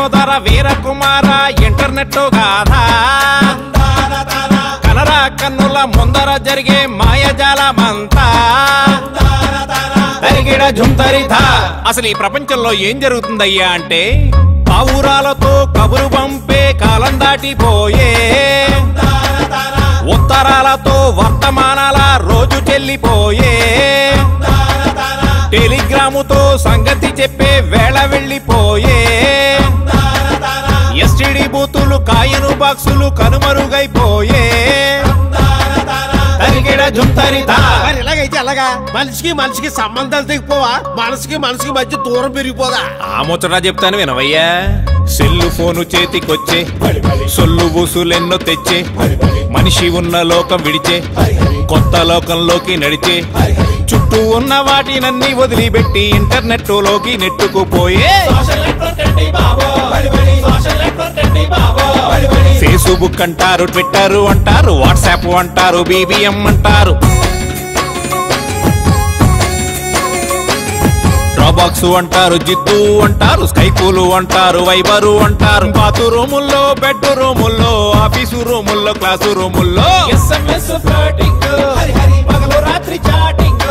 సోదర వీరకుమార ఇంటర్నెట్ గాథ కనరా కన్నుల ముందర జరిగే మాయజాలమంతా తరిగిడ జుంతరిధా. అసలు ఈ ప్రపంచంలో ఏం జరుగుతుందయ్యా అంటే పావురాలతో కబురు పంపే కాలం దాటిపోయే, ఉత్తరాలతో వర్తమానాల రోజు చెల్లిపోయే, టెలిగ్రాముతో సంగతి చెప్పే వేళ వెళ్ళిపోయే, ఎస్టిడి బూతులు కాయను బాక్సులు కనుమరుగైపోయే. ఇలాగైతే అలాగా మనిషికి మనిషికి సంబంధాలు తెగిపోవా, మనసుకి మనసుకి మధ్య దూరం పెరిగిపోదా? ఆ ముచ్చట చెప్తాను వినవయ్యా. సెల్లు ఫోను చేతికొచ్చే సొల్లు బూసులెన్నో తెచ్చే, మనిషి ఉన్న లోకం విడిచే కొత్త లోకంలోకి నడిచే, చుట్టూ ఉన్న వాటినన్నీ వదిలిపెట్టి ఇంటర్నెట్ లోకి నెట్టుకుపోయే. ఫేస్బుక్ అంటారు, ట్విట్టర్ అంటారు, వాట్సాప్ అంటారు, BBM అంటారు, డ్రాబాక్స్ అంటారు, జిద్దు అంటారు, స్కైపులు అంటారు, వైబరు అంటారు, బాతు రూముల్లో బెడ్ రూముల్లో ఆఫీసు రూముల్లో క్లాసు రూముల్లో SMS ఫ్లోటింగ్, పగలు రాత్రి చాటింగ్,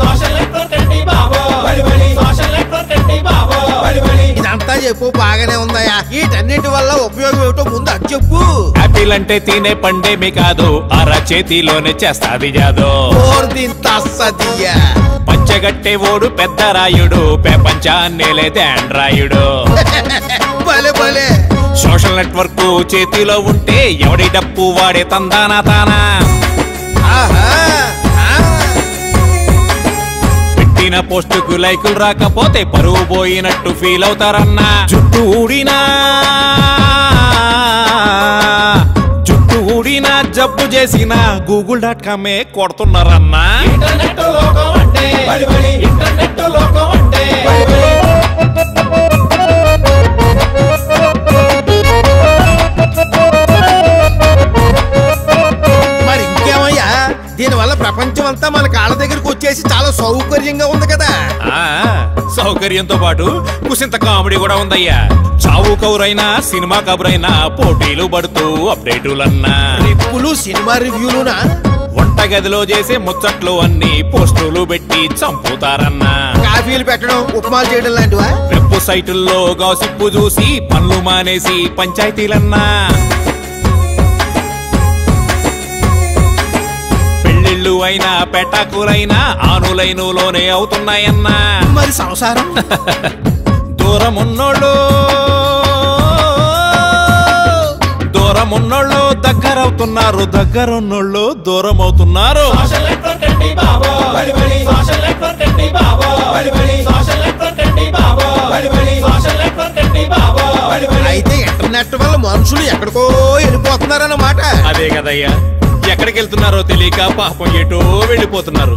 సోషల్ నెట్వర్క్ అండి బాబో, సోషల్ నెట్వర్క్ అండి బాబో. ఇదంతా చెప్పు బాగానే ఉందయ్యా, వీటన్నిటి వల్ల ఉపయోగం ఏమిటో ముందు అది చెప్పు. యాపిల్ అంటే తినే పండేమి కాదు, అర చేతిలోనే చేస్తాది జాదో. పంచగట్టే ఓడు పెద్ద రాయుడు, ప్రపంచాన్నే లేదే ఆండ్రాయుడు. సోషల్ నెట్వర్క్ చేతిలో ఉంటే ఎవడి డప్పు వాడే తందానా తానా. పెట్టిన పోస్టుకు లైకులు రాకపోతే పరువు పోయినట్టు ఫీల్ అవుతారన్నా. జుట్టు ఊడినా జబ్బు చేసిన google.com కొడుతున్నారన్నా. ఇంటర్నెట్ లోకం అంటే ఇంటర్నెట్ లోకం అంటే మరి ఇంకేమయ్యా, దీనివల్ల ప్రపంచం అంతా మన కాళ్ళ దగ్గరకు వచ్చేసి చాలా సౌకర్యంగా ఉంది కదా. సౌకర్యంతో పాటు కుసింత కామెడీ కూడా ఉందయ్యా. చావు కౌరైనా సినిమా కబురైనా పోటీలు పడుతూ అప్డేటులన్నా, రిప్పులు సినిమా రివ్యూలునా, వంటగదిలో చేసే ముచ్చట్లు అన్ని పోస్టులు పెట్టి చంపుతారన్నా. కాఫీలు పెట్టడం ఉప్మాలు చేయడం లాంటివా? వెబ్ సైటుల్లో గాసిప్పు చూసి పనులు మానేసి పంచాయతీలన్నా. పెళ్లిళ్ళు అయినా పెటాకులైనా ఆనులైనులోనే అవుతున్నాయన్నా. మరి సంసారం దూరమున్నోళ్ళు దగ్గరవుతున్నారు, దగ్గరున్నోళ్ళు దూరం అవుతున్నారు. అయితే ఇంటర్నెట్ వల్ల మనుషులు ఎక్కడికో వెళ్ళిపోతున్నారన్నమాట. అదే కదయ్యా, ఎక్కడికి వెళ్తున్నారో తెలియక పాపం ఎటో వెళ్ళిపోతున్నారు.